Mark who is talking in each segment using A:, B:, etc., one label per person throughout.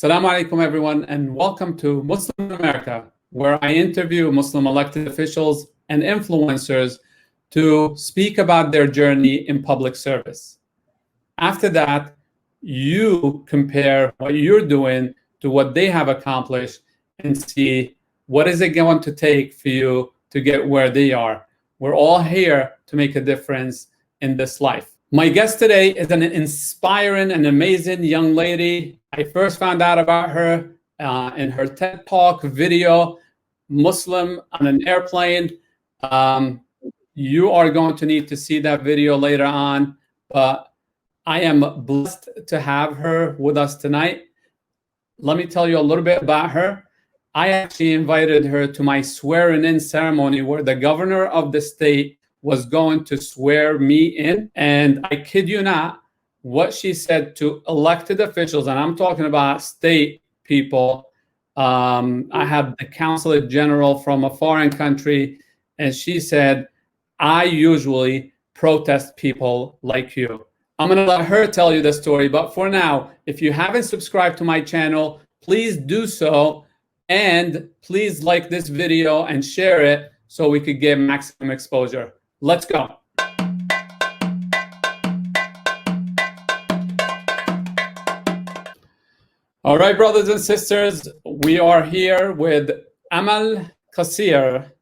A: Assalamu alaikum, everyone, and welcome to Muslim America, where I interview Muslim elected officials and influencers to speak about their journey in public service. After that, you compare what you're doing to what they have accomplished and see what is it going to take for you to get where they are. We're all here to make a difference in this life. My guest today is an inspiring and amazing young lady. I first found out about her in her TED Talk video, Muslim on an airplane. You are going to need to see that video later on, but I am blessed to have her with us tonight. Let me tell you a little bit about her. I actually invited her to my swearing-in ceremony where the governor of the state was going to swear me in. And I kid you not, what she said to elected officials, and I'm talking about state people. I had the consulate general from a foreign country, and she said, I usually protest people like you. I'm going to let her tell you the story, but for now, if you haven't subscribed to my channel, please do so, and please like this video and share it so we could get maximum exposure. Let's go. All right, brothers and sisters, we are here with Amal Kassir,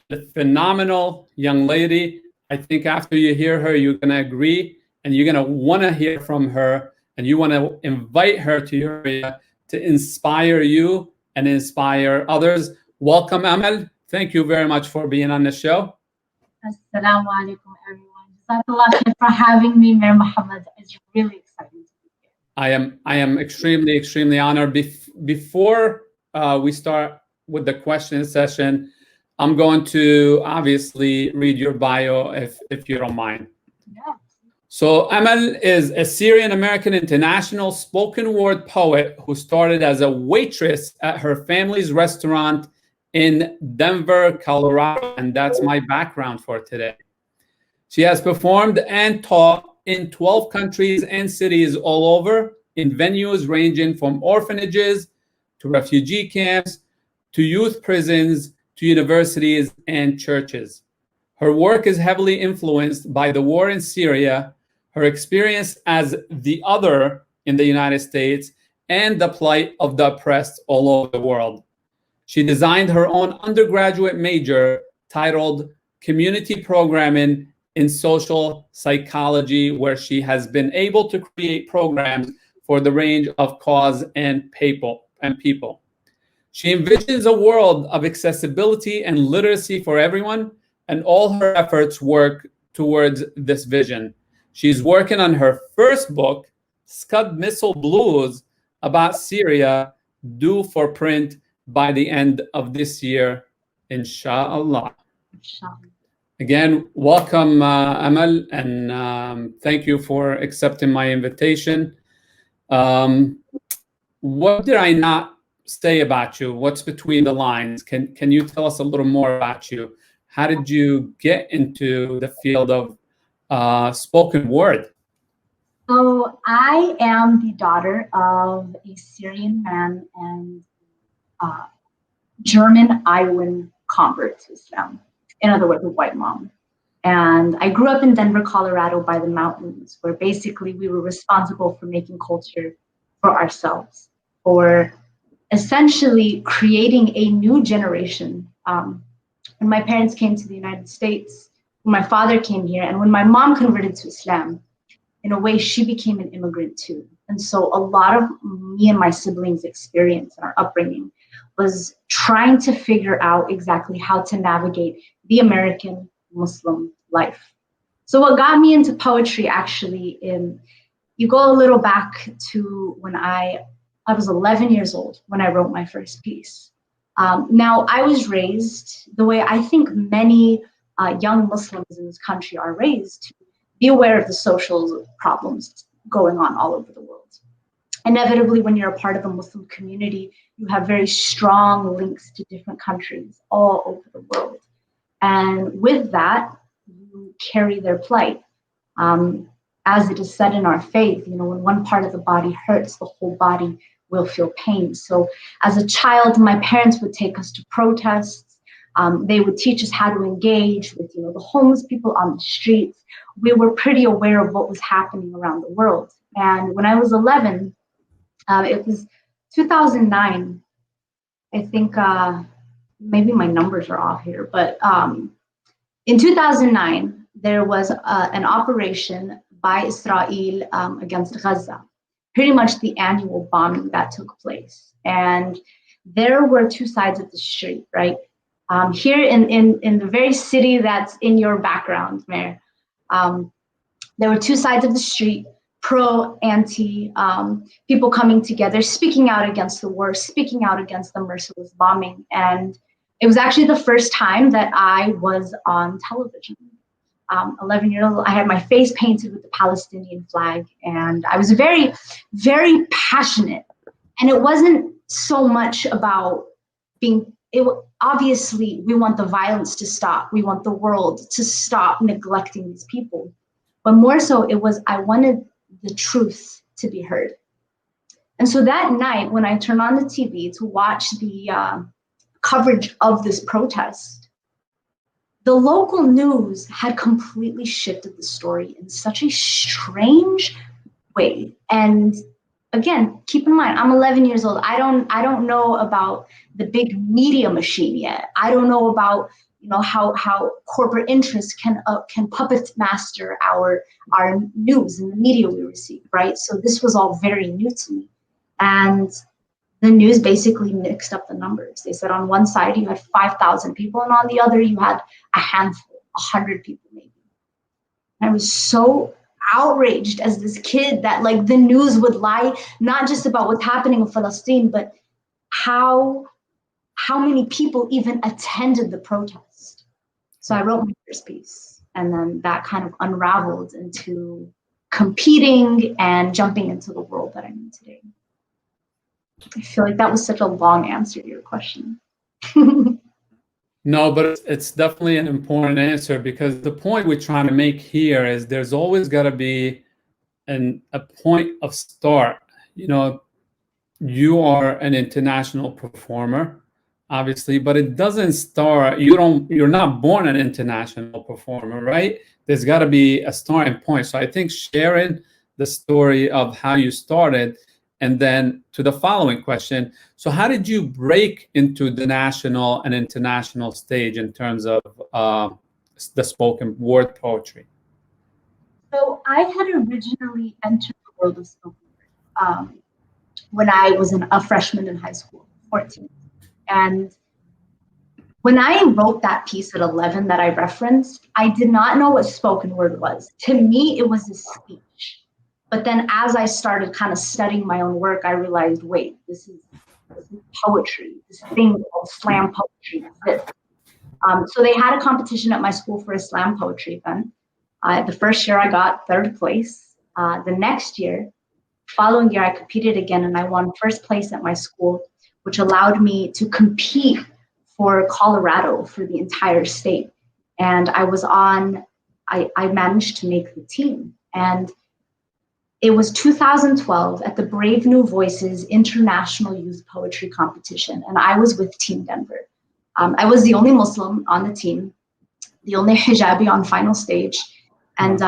A: the phenomenal young lady. I think after you hear her, you're going to agree and you're going to want to hear from her, and you want to invite her to your area to inspire you and inspire others. Welcome, Amal. Thank you very much for being on the show.
B: Assalamu alaikum, everyone. Jazakallah for having me, Mir Mohammed. It's really exciting to be here.
A: I am extremely honored. Before we start with the question session, I'm going to obviously read your bio if you don't mind.
B: Yeah.
A: So Amal is a Syrian American international spoken word poet who started as a waitress at her family's restaurant in Denver, Colorado, and that's my background for today. She has performed and taught in 12 countries and cities all over, in venues ranging from orphanages to refugee camps to youth prisons to universities and churches. Her work is heavily influenced by the war in Syria, her experience as the other in the United States, and the plight of the oppressed all over the world. She designed her own undergraduate major titled Community Programming in Social Psychology, where she has been able to create programs for the range of cause and people. She envisions a world of accessibility and literacy for everyone, and all her efforts work towards this vision. She's working on her first book, Scud Missile Blues, about Syria, due for print by the end of this year, inshallah. Again, welcome, Amal, and thank you for accepting my invitation. What did I not say about you? What's between the lines? Can you tell us a little more about you? How did you get into the field of spoken word?
B: So I am the daughter of a Syrian man and German-Iowan convert to Islam. In other words, a white mom. And I grew up in Denver, Colorado by the mountains, where basically we were responsible for making culture for ourselves, for essentially creating a new generation. When my parents came to the United States, when my father came here, and when my mom converted to Islam, in a way, she became an immigrant too. And so a lot of me and my siblings' experience and our upbringing was trying to figure out exactly how to navigate the American Muslim life. So what got me into poetry actually, you go a little back to when I was 11 years old when I wrote my first piece. Now, I was raised the way I think many young Muslims in this country are raised, to be aware of the social problems going on all over the world. Inevitably, when you're a part of a Muslim community, you have very strong links to different countries all over the world. And with that, you carry their plight. As it is said in our faith, when one part of the body hurts, the whole body will feel pain. So as a child, my parents would take us to protests. They would teach us how to engage with, the homeless people on the streets. We were pretty aware of what was happening around the world. And when I was 11, it was 2009. I think maybe my numbers are off here, but in 2009, there was an operation by Israel against Gaza, pretty much the annual bombing that took place. And there were two sides of the street, right? Here in the very city that's in your background, Mayor, there were two sides of the street, pro, anti, people coming together, speaking out against the war, speaking out against the merciless bombing. And it was actually the first time that I was on television. 11 years old, I had my face painted with the Palestinian flag, and I was very, very passionate. And it wasn't so much about obviously, we want the violence to stop. We want the world to stop neglecting these people. But more so, it was, I wanted the truth to be heard. And so that night, when I turned on the TV to watch the coverage of this protest, the local news had completely shifted the story in such a strange way. And again, keep in mind, I'm 11 years old. I don't know about the big media machine yet. I don't know about how corporate interests can puppet master our news and the media we receive, right? So this was all very new to me. And the news basically mixed up the numbers. They said on one side you had 5,000 people, and on the other you had a handful, 100 people maybe. And I was so outraged as this kid that the news would lie, not just about what's happening in Palestine, but how many people even attended the protest. So I wrote my first piece, and then that kind of unraveled into competing and jumping into the world that I'm in today. I feel like that was such a long answer to your question.
A: No, but it's definitely an important answer, because the point we're trying to make here is there's always got to be a point of start. You are an international performer, obviously, but it doesn't start. You're not born an international performer, right? There's got to be a starting point. So I think sharing the story of how you started. And then to the following question, so how did you break into the national and international stage in terms of the spoken word poetry?
B: So I had originally entered the world of spoken word when I was a freshman in high school, 14. And when I wrote that piece at 11 that I referenced, I did not know what spoken word was. To me, it was a speech. But then as I started kind of studying my own work, I realized, wait, this is poetry, this thing called slam poetry. So they had a competition at my school for a slam poetry event. The first year I got third place. The next year, following year, I competed again, and I won first place at my school, which allowed me to compete for Colorado for the entire state. And I managed to make the team. And it was 2012 at the Brave New Voices International Youth Poetry Competition, and I was with Team Denver. I was the only Muslim on the team, the only hijabi on final stage, and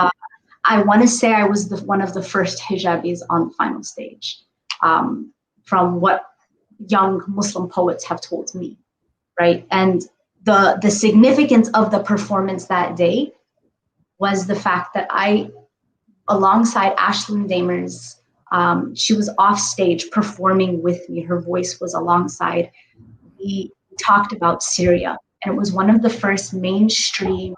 B: I want to say I was one of the first hijabis on the final stage, from what young Muslim poets have told me, right? And the significance of the performance that day was the fact that alongside Ashlyn Damers, she was off stage performing with me. Her voice was alongside. We talked about Syria, and it was one of the first mainstream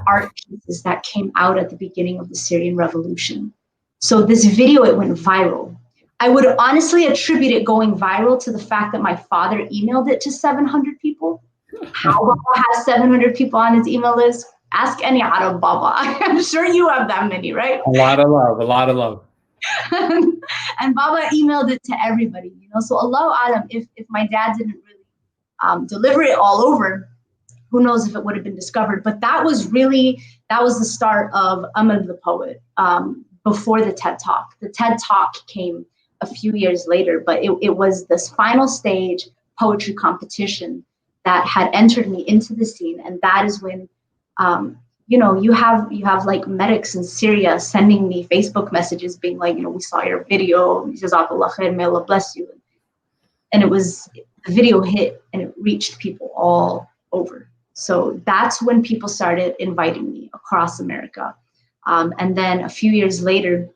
B: art pieces that came out at the beginning of the Syrian revolution. So this video, it went viral. I would honestly attribute it going viral to the fact that my father emailed it to 700 people. How Baba has 700 people on his email list? Ask any Arab Baba. I'm sure you have that many, right?
A: A lot of love.
B: And Baba emailed it to everybody, So Allahu Alam, if my dad didn't really deliver it all over, who knows if it would have been discovered. But that was the start of Amal the poet, before the TED Talk. The TED Talk came a few years later, but it was this final stage poetry competition that had entered me into the scene. And that is when, you know, you have like medics in Syria sending me Facebook messages being like, you know, we saw your video, Jazakallah khair, may Allah bless you. And it was, the video hit and it reached people all over. So that's when people started inviting me across America. And then a few years later,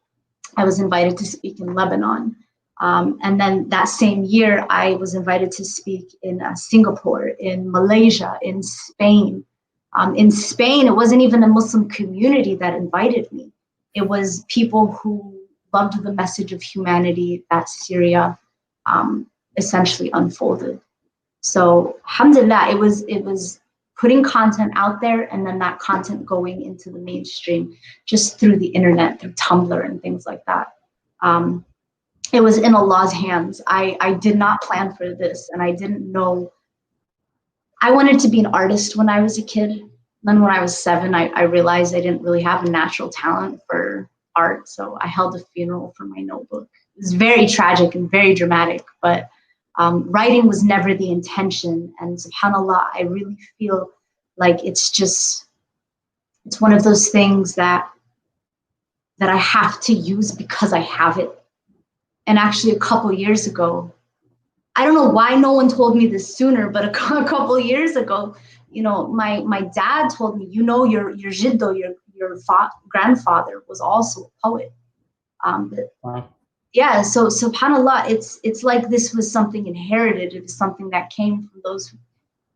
B: I was invited to speak in Lebanon. And then that same year, I was invited to speak in Singapore, in Malaysia, in Spain. In Spain, it wasn't even a Muslim community that invited me. It was people who loved the message of humanity that Syria essentially unfolded. So, alhamdulillah, it was putting content out there and then that content going into the mainstream just through the internet, through Tumblr and things like that. It was in Allah's hands. I did not plan for this, and I didn't know. I wanted to be an artist when I was a kid. Then when I was 7, I realized I didn't really have a natural talent for art. So I held a funeral for my notebook. It was very tragic and very dramatic, but writing was never the intention. And subhanAllah, I really feel like it's one of those things that I have to use because I have it. And actually a couple years ago, I don't know why no one told me this sooner, but a couple years ago, you know, my dad told me, you know, your jiddo, your grandfather was also a poet.
A: Wow.
B: Yeah, so subhanAllah, it's like this was something inherited. It was something that came from those who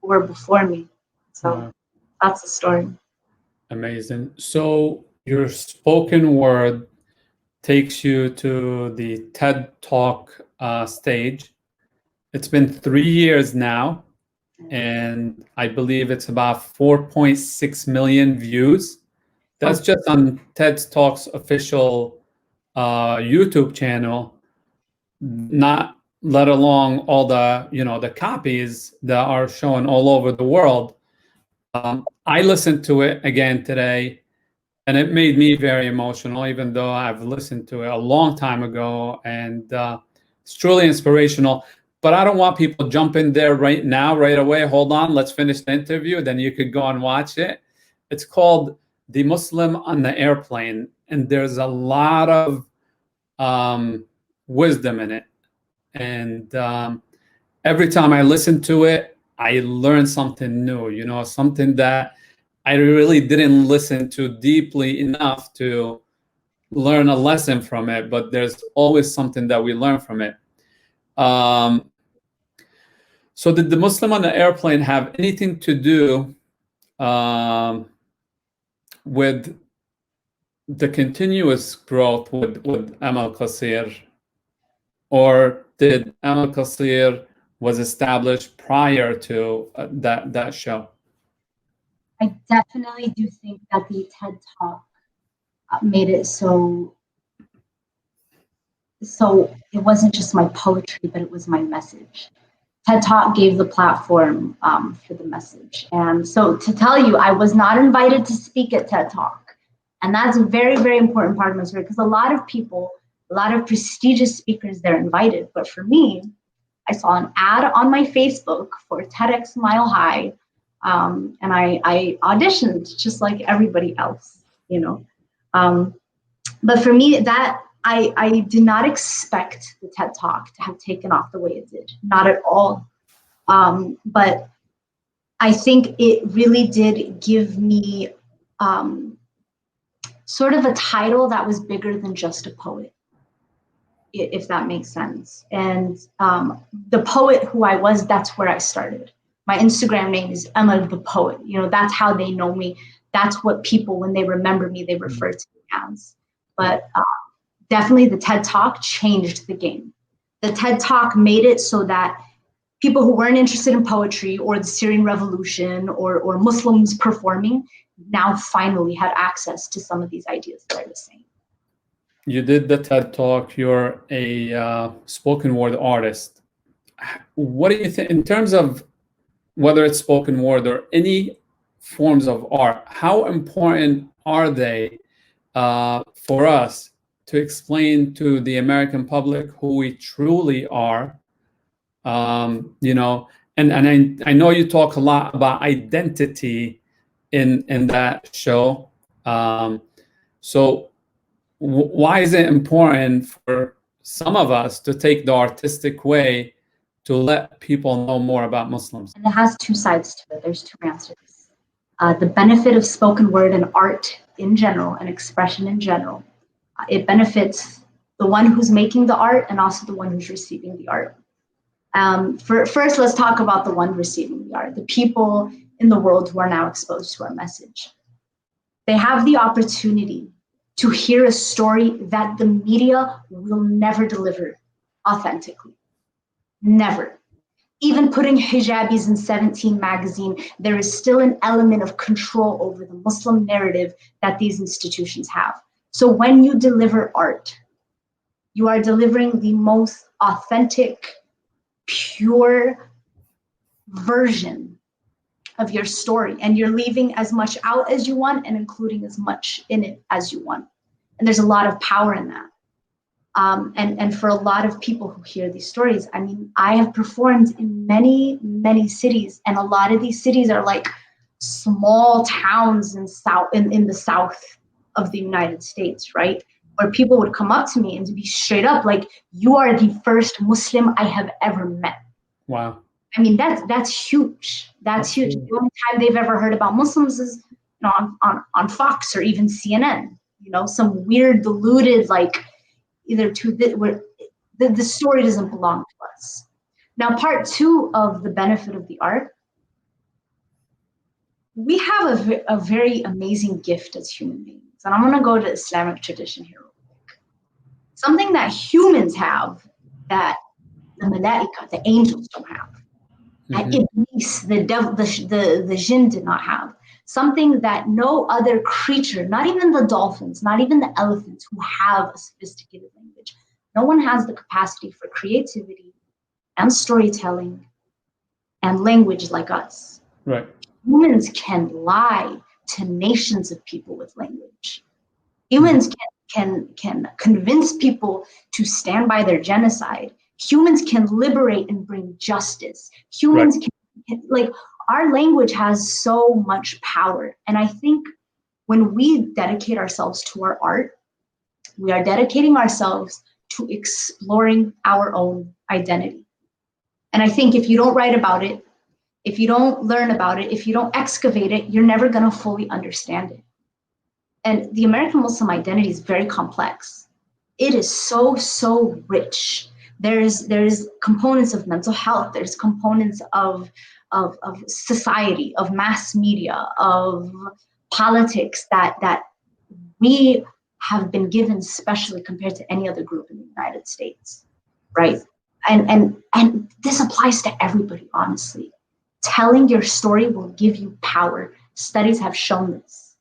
B: were before me. So that's the story.
A: Amazing. So your spoken word takes you to the TED Talk stage. It's been 3 years now, and I believe it's about 4.6 million views. That's just on TED Talk's official YouTube channel, not let alone all the, you know, the copies that are shown all over the world. I listened to it again today, and it made me very emotional, even though I've listened to it a long time ago, and it's truly inspirational. But I don't want people jumping there right now, right away. Hold on, let's finish the interview, then you could go and watch it. It's called The Muslim on the Airplane, and there's a lot of wisdom in it. And every time I listen to it, I learn something new, you know, something that I really didn't listen to deeply enough to learn a lesson from it, but there's always something that we learn from it. So did the Muslim on the Airplane have anything to do with the continuous growth with Amal Kassir, or did Amal Kassir was established prior to that show?
B: I definitely do think that the TED Talk made it so it wasn't just my poetry, but it was my message. TED Talk gave the platform for the message. And so to tell you, I was not invited to speak at TED Talk. And that's a very, very important part of my story, because a lot of people, a lot of prestigious speakers, they're invited. But for me, I saw an ad on my Facebook for TEDx Mile High. And I auditioned just like everybody else, you know. But for me, that I did not expect the TED Talk to have taken off the way it did, not at all. But I think it really did give me sort of a title that was bigger than just a poet, if that makes sense. And the poet who I was, that's where I started. My Instagram name is Amal the Poet. You know, that's how they know me. That's what people, when they remember me, they refer to me as. But definitely the TED Talk changed the game. The TED Talk made it so that people who weren't interested in poetry or the Syrian revolution or Muslims performing now finally had access to some of these ideas that I was saying.
A: You did the TED Talk. You're a spoken word artist. What do you think in terms of whether it's spoken word or any forms of art? How important are they for us to explain to the American public who we truly are. You know, and I know you talk a lot about identity in that show. So why is it important for some of us to take the artistic way to let people know more about Muslims?
B: And it has two sides to it. There's two answers. The benefit of spoken word and art in general, and expression in general, it benefits the one who's making the art and also the one who's receiving the art. First, let's talk about the one receiving the art, the people in the world who are now exposed to our message. They have the opportunity to hear a story that the media will never deliver authentically. Never. Even putting hijabis in 17 magazine, there is still an element of control over the Muslim narrative that these institutions have. So when you deliver art, you are delivering the most authentic, pure version of your story, and you're leaving as much out as you want and including as much in it as you want. And there's a lot of power in that. And for a lot of people who hear these stories, I mean, I have performed in many, many cities, and a lot of these cities are like small towns in the south of the United States, right? Where people would come up to me and to be straight up like, you are the first Muslim I have ever met.
A: Wow.
B: I mean, that's huge. That's huge. The only time they've ever heard about Muslims is, you know, on Fox or even CNN. You know, some weird, deluded, like, either where the story doesn't belong to us. Now, part two of the benefit of the art, we have a very amazing gift as human beings. And I'm going to go to Islamic tradition here real quick. Something that humans have that the malaika, the angels, don't have. That Iblis, the devil, the jinn did not have. Something that no other creature, not even the dolphins, not even the elephants who have a sophisticated language, no one has the capacity for creativity and storytelling and language like us.
A: Right.
B: Humans can lie to nations of people with language. Humans can convince people to stand by their genocide. Humans can liberate and bring justice. Humans can, like, our language has so much power. And I think when we dedicate ourselves to our art, we are dedicating ourselves to exploring our own identity. And I think if you don't write about it, if you don't learn about it, if you don't excavate it, you're never going to fully understand it. And the American Muslim identity is very complex. It is so, so rich. There's components of mental health. There's components of society, of mass media, of politics that we have been given specially compared to any other group in the United States, right? And this applies to everybody, honestly. Telling your story will give you power. Studies have shown this.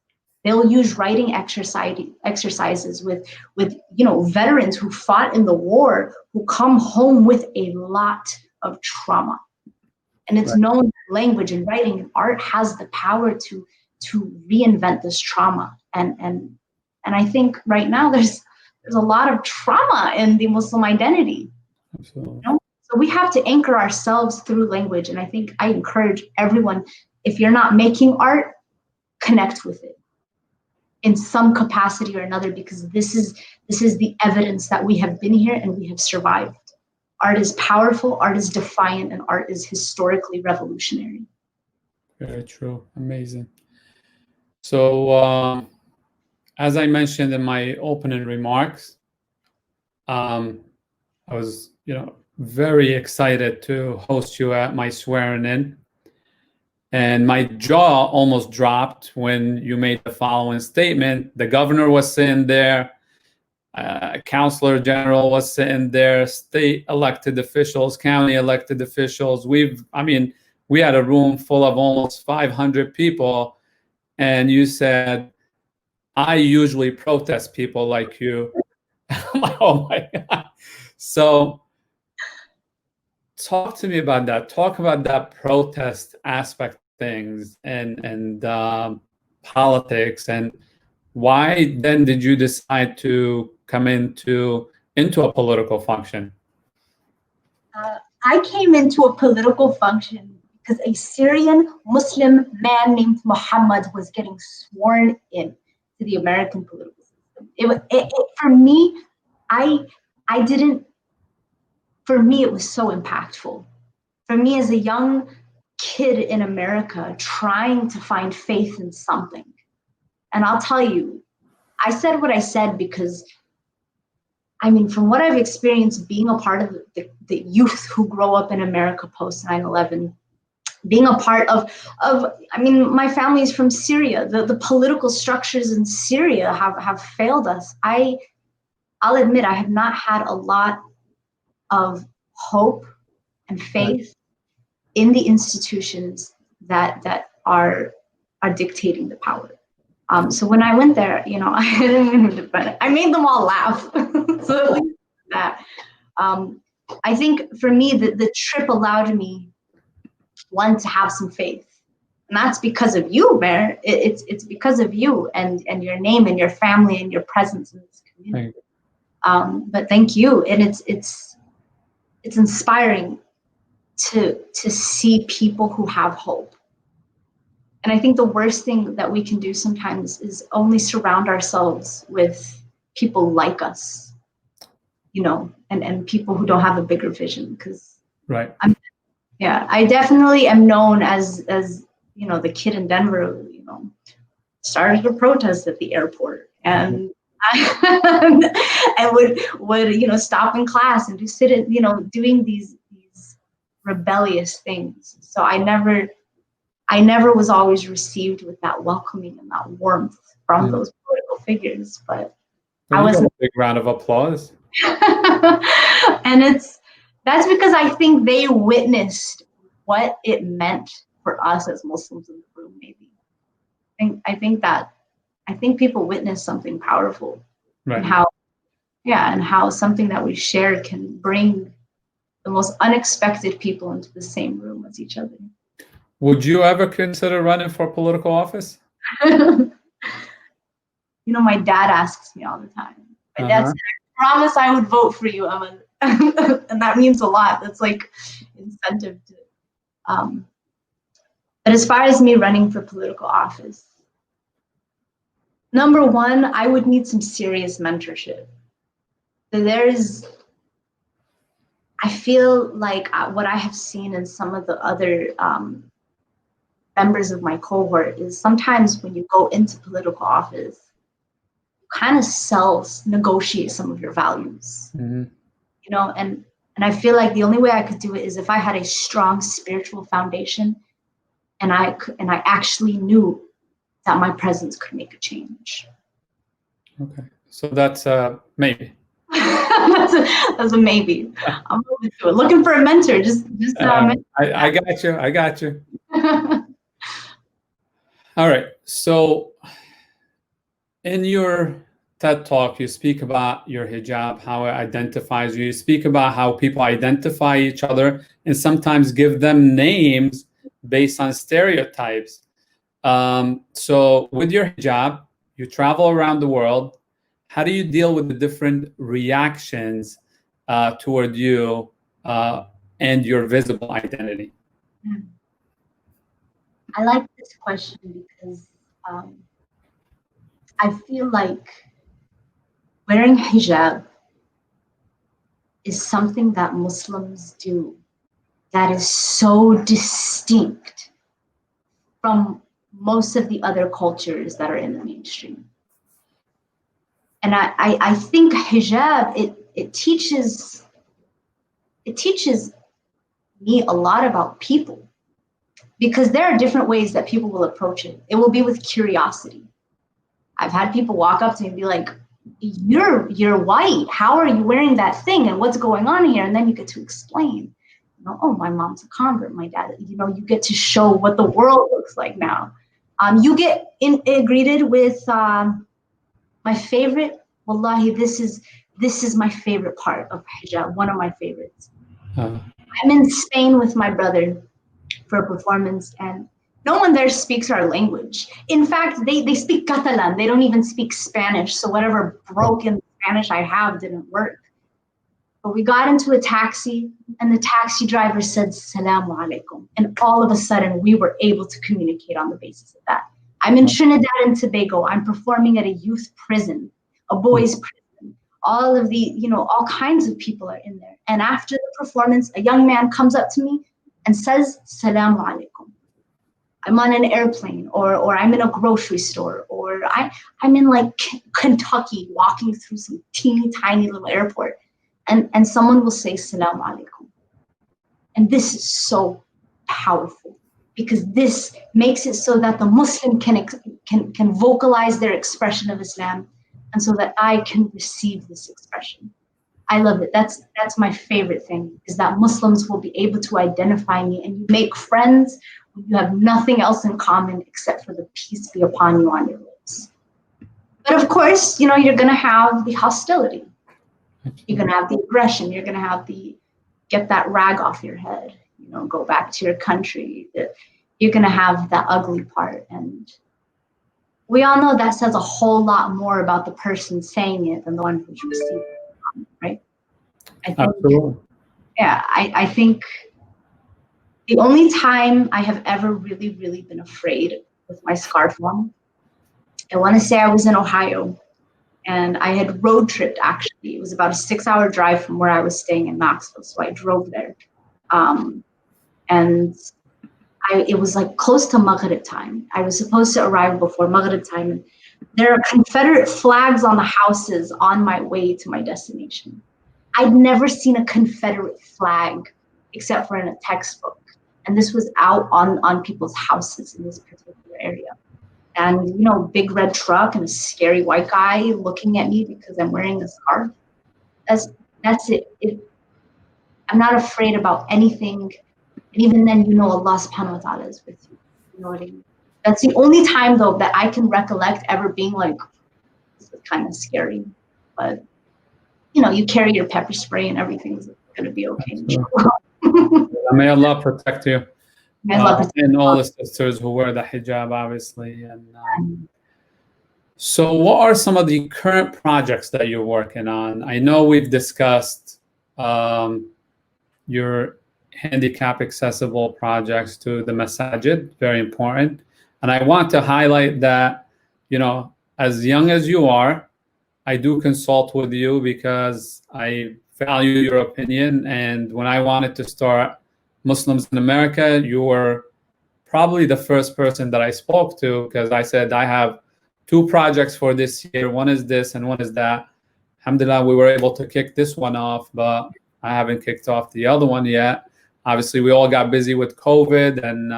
B: They'll use writing exercises with veterans who fought in the war, who come home with a lot of trauma. And it's known that language and writing and art has the power to reinvent this trauma. And I think right now there's a lot of trauma in the Muslim identity.
A: Absolutely.
B: You know? So we have to anchor ourselves through language. And I think I encourage everyone, if you're not making art, connect with it in some capacity or another, because this is the evidence that we have been here and we have survived. Art is powerful, art is defiant, and art is historically revolutionary.
A: Very true. Amazing. So as I mentioned in my opening remarks, I was, very excited to host you at my swearing in. And my jaw almost dropped when you made the following statement. The governor was sitting there, counselor general was sitting there, state elected officials, county elected officials. We had a room full of almost 500 people. And you said, I usually protest people like you. I'm like, oh my God. So talk to me about that. Talk about that protest aspect of things and politics, and why then did you decide to come into a political function?
B: I came into a political function because a Syrian Muslim man named Muhammad was getting sworn in to the American political system. For me, for me, it was so impactful. For me, as a young kid in America, trying to find faith in something. And I'll tell you, I said what I said because, I mean, from what I've experienced being a part of the youth who grow up in America post 9/11, being a part of I mean, my family is from Syria. The political structures in Syria have failed us. I'll admit I have not had a lot of hope and faith in the institutions that are dictating the power. So when I went there, you know, I made them all laugh. So that I think for me, the trip allowed me, one, to have some faith, and that's because of you, Mayor. It's because of you and your name and your family and your presence in this community. But thank you, and it's inspiring to see people who have hope. And I think the worst thing that we can do sometimes is only surround ourselves with people like us, you know, and people who don't have a bigger vision. Because I definitely am known as you know, the kid in Denver who, you know, started a protest at the airport and I would you know, stop in class and just sit in, you know, doing these rebellious things. So I never was always received with that welcoming and that warmth from those political figures. But I wasn't.
A: A big round of applause.
B: And that's because I think they witnessed what it meant for us as Muslims in the room. Maybe I think people witnessed something powerful,
A: right?
B: And how something that we share can bring the most unexpected people into the same room as each other.
A: Would you ever consider running for political office?
B: You know, my dad asks me all the time. My dad said, I promise I would vote for you, Amal. And that means a lot. That's like incentive to. But as far as me running for political office, number one, I would need some serious mentorship. I feel like what I have seen in some of the other members of my cohort is sometimes when you go into political office, you kind of negotiate some of your values, you know, and I feel like the only way I could do it is if I had a strong spiritual foundation and I actually knew that my presence could make a change. Okay.
A: So that's maybe.
B: that's a maybe. I'm moving to it. Looking for a mentor.
A: I got you. All right. So in your TED Talk, you speak about your hijab, how it identifies you. You speak about how people identify each other and sometimes give them names based on stereotypes. So with your hijab, you travel around the world. How do you deal with the different reactions toward you and your visible identity?
B: I like this question because I feel like wearing hijab is something that Muslims do that is so distinct from most of the other cultures that are in the mainstream. And I think hijab, it teaches me a lot about people, because there are different ways that people will approach it. It will be with curiosity. I've had people walk up to me and be like, you're white. How are you wearing that thing? And what's going on here? And then you get to explain, you know, oh, my mom's a convert. My dad, you know, you get to show what the world looks like now. You get greeted with my favorite. Wallahi, this is my favorite part of hijab. One of my favorites. I'm in Spain with my brother for a performance, and no one there speaks our language. In fact, they speak Catalan. They don't even speak Spanish. So whatever broken Spanish I have didn't work. But we got into a taxi and the taxi driver said, Salamu alaikum. And all of a sudden we were able to communicate on the basis of that. I'm in Trinidad and Tobago. I'm performing at a youth prison, a boys' prison. All of the, all kinds of people are in there. And after the performance, a young man comes up to me and says, Salamu alaikum. I'm on an airplane, or I'm in a grocery store, or I'm in like Kentucky walking through some teeny tiny little airport. And someone will say, Salaam alaikum. And this is so powerful because this makes it so that the Muslim can vocalize their expression of Islam and so that I can receive this expression. I love it. That's my favorite thing, is that Muslims will be able to identify me and you make friends when you have nothing else in common except for the peace be upon you on your lips. But of course, you're going to have the hostility. You're going to have the aggression. You're going to have the get that rag off your head, go back to your country. You're going to have that ugly part. And we all know that says a whole lot more about the person saying it than the one who's receiving it, right?
A: Absolutely.
B: Yeah, I think the only time I have ever really, really been afraid with my scarf on, I want to say I was in Ohio. And I had road tripped, actually. It was about a 6-hour drive from where I was staying in Knoxville. So I drove there. And it was like close to Maghrib time. I was supposed to arrive before Maghrib time. And there are Confederate flags on the houses on my way to my destination. I'd never seen a Confederate flag except for in a textbook. And this was out on people's houses in this particular area. And, big red truck and a scary white guy looking at me because I'm wearing a scarf. That's it. I'm not afraid about anything. And even then, Allah subhanahu wa ta'ala is with you. You know what I mean? That's the only time, though, that I can recollect ever being like, this is kind of scary. But, you carry your pepper spray and everything's going to be okay.
A: May Allah protect you. And all
B: all
A: the sisters who wear the hijab, obviously. And so what are some of the current projects that you're working on? I know we've discussed your handicap accessible projects to the masajid, very important. And I want to highlight that, as young as you are, I do consult with you because I value your opinion. And when I wanted to start Muslims in America, you were probably the first person that I spoke to, because I said, I have 2 projects for this year. One is this and one is that. Alhamdulillah, we were able to kick this one off, but I haven't kicked off the other one yet. Obviously, we all got busy with COVID and,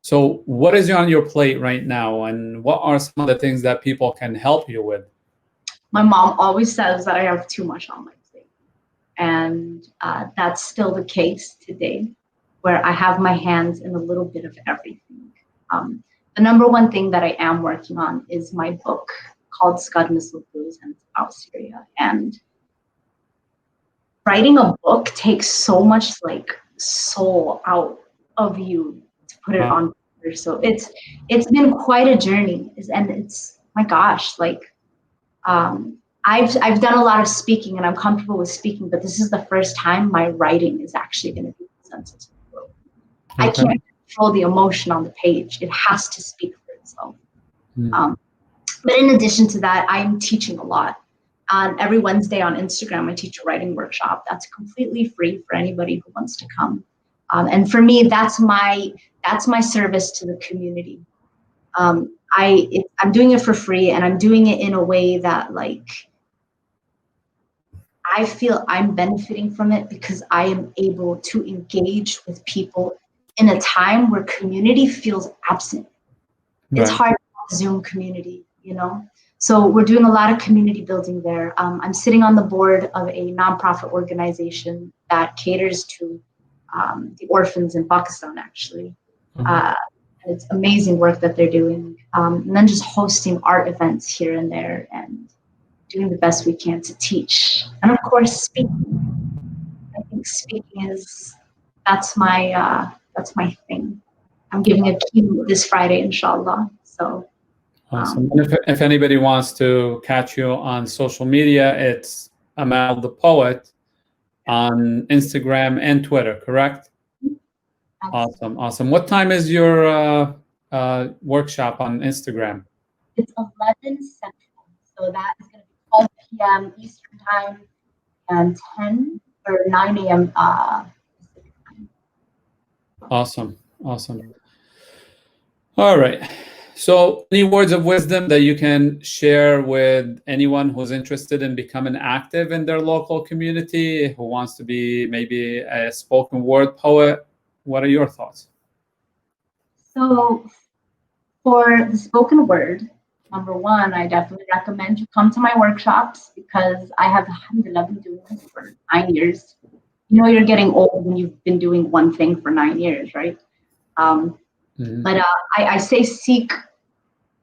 A: so what is on your plate right now? And what are some of the things that people can help you with?
B: My mom always says that I have too much on my plate. And that's still the case today, where I have my hands in a little bit of everything. The number one thing that I am working on is my book called Scud Missile Blues, and it's about Syria. And writing a book takes so much soul out of you to put it on paper. So it's been quite a journey, and it's, my gosh, I've done a lot of speaking and I'm comfortable with speaking, but this is the first time my writing is actually going to be presented to the world. Okay. I can't control the emotion on the page. It has to speak for itself. But in addition to that, I'm teaching a lot. Every Wednesday on Instagram, I teach a writing workshop that's completely free for anybody who wants to come. And for me, that's my service to the community. I'm doing it for free, and I'm doing it in a way that I feel I'm benefiting from it because I am able to engage with people in a time where community feels absent. Right. It's hard to have a Zoom community, So we're doing a lot of community building there. I'm sitting on the board of a nonprofit organization that caters to the orphans in Pakistan, actually. And it's amazing work that they're doing. And then just hosting art events here and there and doing the best we can to teach. And of course, speaking. I think speaking that's my thing. I'm giving a keynote this Friday, inshallah. So
A: Awesome. And if anybody wants to catch you on social media, it's Amal the Poet on Instagram and Twitter, correct? Awesome, awesome. What time is your workshop on Instagram?
B: It's 11 Central, so that is going to be 12 p.m. Eastern Time and 10 or 9 a.m. Pacific Time.
A: Awesome, awesome. All right. So any words of wisdom that you can share with anyone who's interested in becoming active in their local community, who wants to be maybe a spoken word poet? What are your thoughts?
B: So for the spoken word, number one, I definitely recommend you come to my workshops because I have, alhamdulillah, been doing this for 9 years. You know, you're getting old when you've been doing one thing for 9 years, right? But I say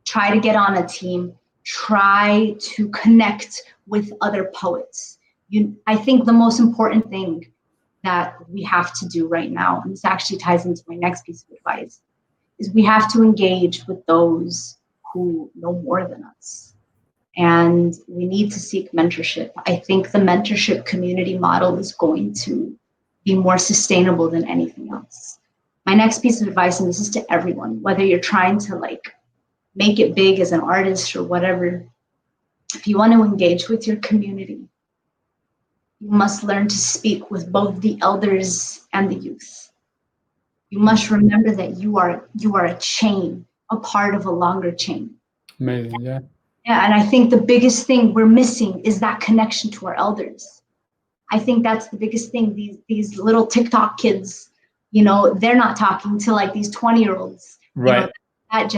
B: try to get on a team, try to connect with other poets. I think the most important thing that we have to do right now, and this actually ties into my next piece of advice, is we have to engage with those who know more than us. And we need to seek mentorship. I think the mentorship community model is going to be more sustainable than anything else. My next piece of advice, and this is to everyone, whether you're trying to like make it big as an artist or whatever, if you want to engage with your community, you must learn to speak with both the elders and the youth. You must remember that you are a chain, a part of a longer chain.
A: Amazing, yeah.
B: Yeah, and I think the biggest thing we're missing is that connection to our elders. I think that's the biggest thing. These little TikTok kids, you know, they're not talking to like these 20-year-olds.
A: Right.
B: You know, that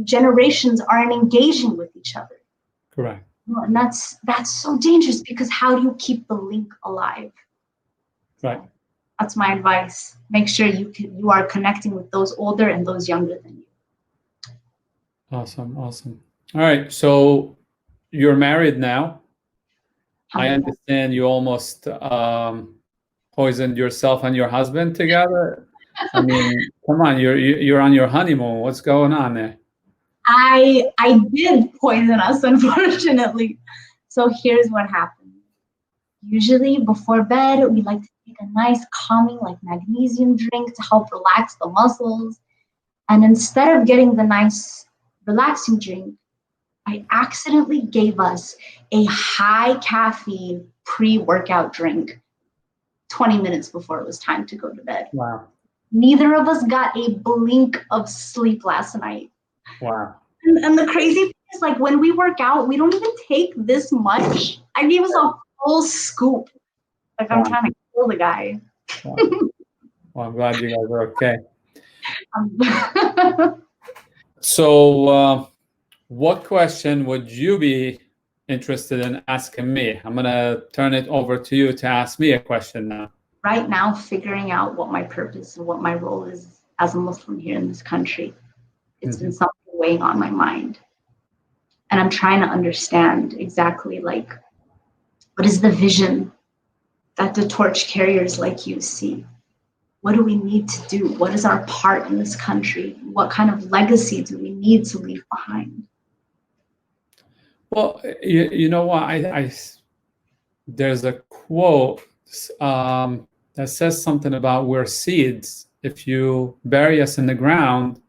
B: generations aren't engaging with each other.
A: Correct.
B: And that's so dangerous because how do you keep the link alive?
A: Right.
B: That's my advice. Make sure you are connecting with those older and those younger than you.
A: Awesome, awesome. All right, so you're married now. I understand you almost poisoned yourself and your husband together. I mean, come on, you're on your honeymoon. What's going on there?
B: I did poison us, unfortunately. So here's what happened. Usually before bed, we like to take a nice calming like magnesium drink to help relax the muscles. And instead of getting the nice relaxing drink, I accidentally gave us a high caffeine pre-workout drink 20 minutes before it was time to go to bed.
A: Wow.
B: Neither of us got a blink of sleep last night.
A: Wow.
B: And the crazy thing is, like, when we work out, we don't even take this much. I gave us a full scoop. Like, I'm trying to kill the guy.
A: Wow. Well, I'm glad you guys are okay. So what question would you be interested in asking me? I'm going to turn it over to you to ask me a question now.
B: Right now, figuring out what my purpose and what my role is as a Muslim here in this country. It's been something weighing on my mind. And I'm trying to understand exactly, like, what is the vision that the torch carriers like you see? What do we need to do? What is our part in this country? What kind of legacy do we need to leave behind?
A: Well, you know what? There's a quote that says something about we're seeds. If you bury us in the ground,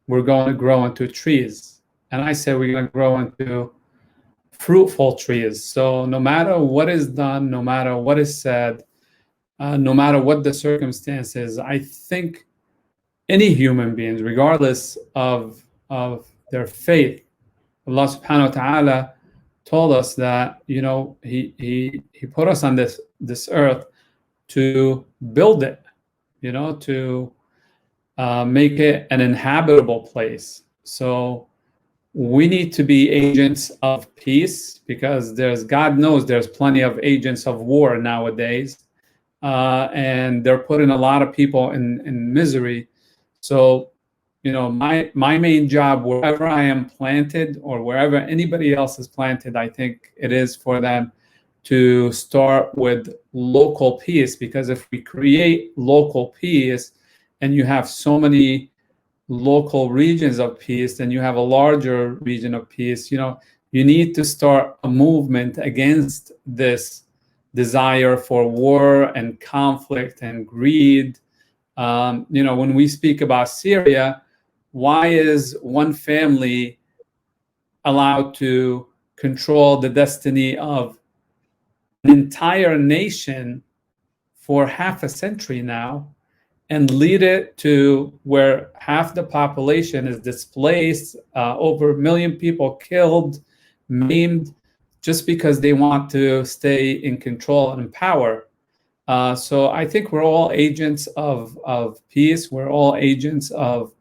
A: we're going to grow into trees. And I say we're going to grow into fruitful trees. So no matter what is done, no matter what is said, no matter what the circumstances, I think any human beings, regardless of their faith, Allah subhanahu wa ta'ala told us that, you know, he put us on this earth to build it, you know, to make it an inhabitable place. So we need to be agents of peace, because God knows there's plenty of agents of war nowadays, and they're putting a lot of people in misery. So, you know, my main job, wherever I am planted or wherever anybody else is planted, I think it is for them to start with local peace, because if we create local peace and you have so many local regions of peace, then you have a larger region of peace. You know, you need to start a movement against this desire for war and conflict and greed. You know, when we speak about Syria, why is one family allowed to control the destiny of an entire nation for half a century now, and lead it to where half the population is displaced, over 1 million people killed, maimed, just because they want to stay in control and in power? So I think we're all agents of peace. We're all agents of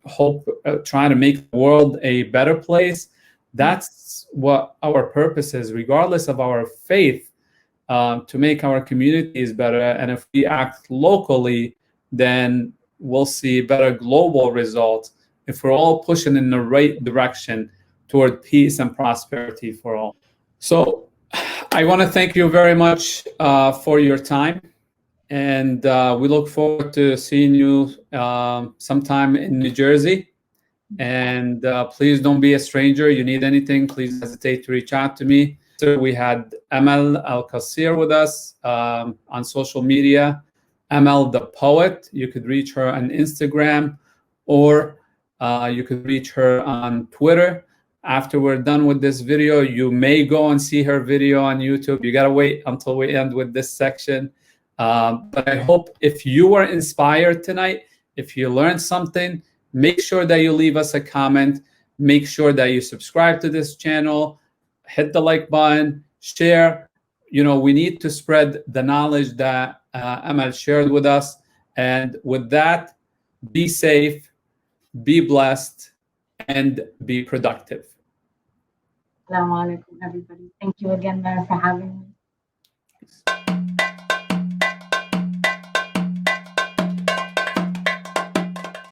A: hope, trying to make the world a better place. That's what our purpose is, regardless of our faith, to make our communities better. And if we act locally, then we'll see better global results if we're all pushing in the right direction toward peace and prosperity for all. So I want to thank you very much for your time. And we look forward to seeing you sometime in New Jersey. And please don't be a stranger. You need anything, please hesitate to reach out to me. So we had Amal Kassir with us on social media. Amal the Poet. You could reach her on Instagram, or you could reach her on Twitter. After we're done with this video, you may go and see her video on YouTube. You gotta wait until we end with this section. But I hope if you were inspired tonight, if you learned something, make sure that you leave us a comment. Make sure that you subscribe to this channel. Hit the like button, share. You know, we need to spread the knowledge that Amal shared with us. And with that, be safe, be blessed, and be productive.
B: Assalamu alaikum, everybody. Thank you again, Mara, for having me.